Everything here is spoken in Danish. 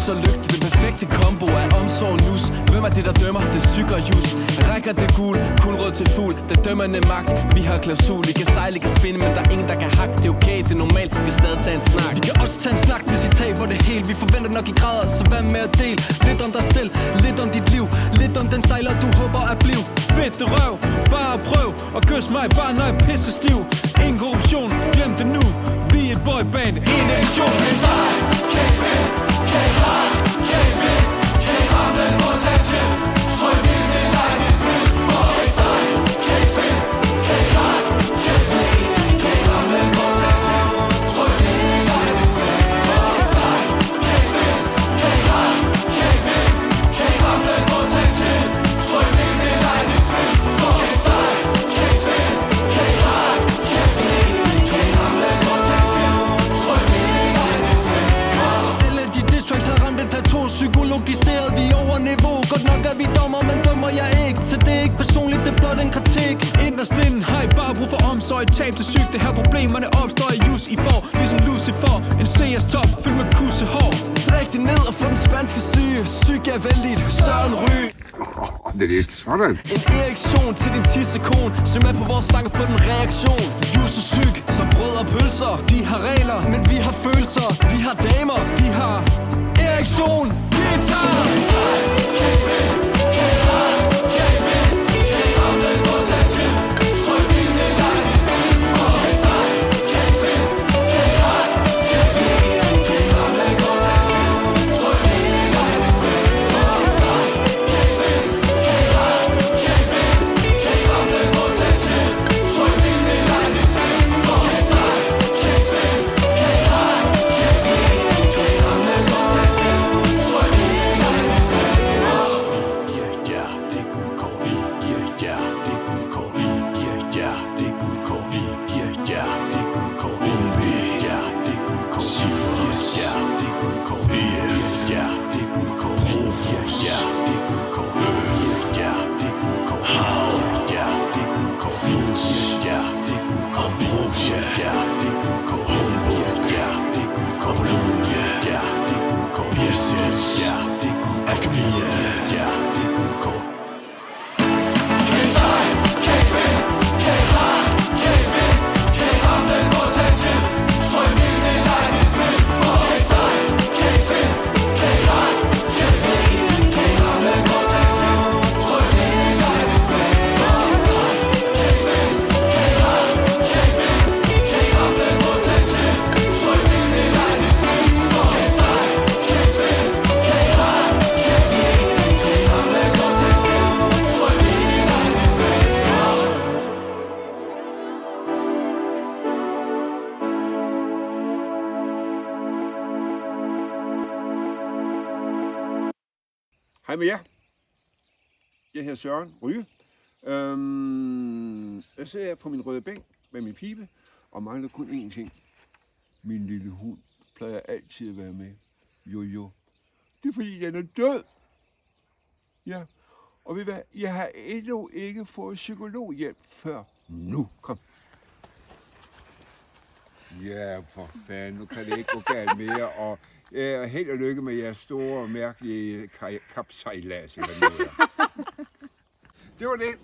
og lygte, den perfekte kombo af omsorg og nus. Hvem er det, der dømmer? Det er psyk og jus. Rækker det gul, kun råd til fugl. Den dømmende magt, vi har klausul. I kan sejle, I kan spinde, men der er ingen, der kan hakke. Det er okay, det er normalt, vi kan stadig tage en snak. Vi kan også tage en snak, hvis I taber det helt. Vi forventer nok I græder, så hvad med at dele? Lidt om dig selv, lidt om dit liv. Lidt om den sejler, du håber at blive. Fedt det røv, bare prøv. Og kys mig bare, når jeg pisser stiv. Ingen korruption, glem det nu. Vi er et boyband, en edition. Psykologiseret, vi er over niveau. Godt nok er vi dommer, men dømmer jeg ikke. Så det er ikke personligt, det er blot en kritik. Inderst inden har I bare brug for omsorg. Et tab til syg, det her problemerne opstår i just. I får, ligesom Lucifer, en CS top fyldt med kussehår. Drik det ned og få den spanske syge. Syg er vældigt, Søren Ryge. Det er sådan. En erektion til din tissekone. Søg med på vores sang og få den reaktion. Just er syg, som brød og pølser. De har regler, men vi har følelser. Vi har damer, de har erektion. Guitar! Hej med jer. Jeg hedder Søren Ryge. Jeg sidder her på min røde bænk med min pibe og mangler kun én ting. Min lille hund plejer altid at være med. Jo. Det er fordi, den er død. Ja. Og ved I hvad? Jeg har endnu ikke fået psykologhjælp før nu. Kom. Ja, for fanden. Nu kan det ikke gå galt mere. Og held og lykke med jeres store, mærkelige kapsejlads. Det var det.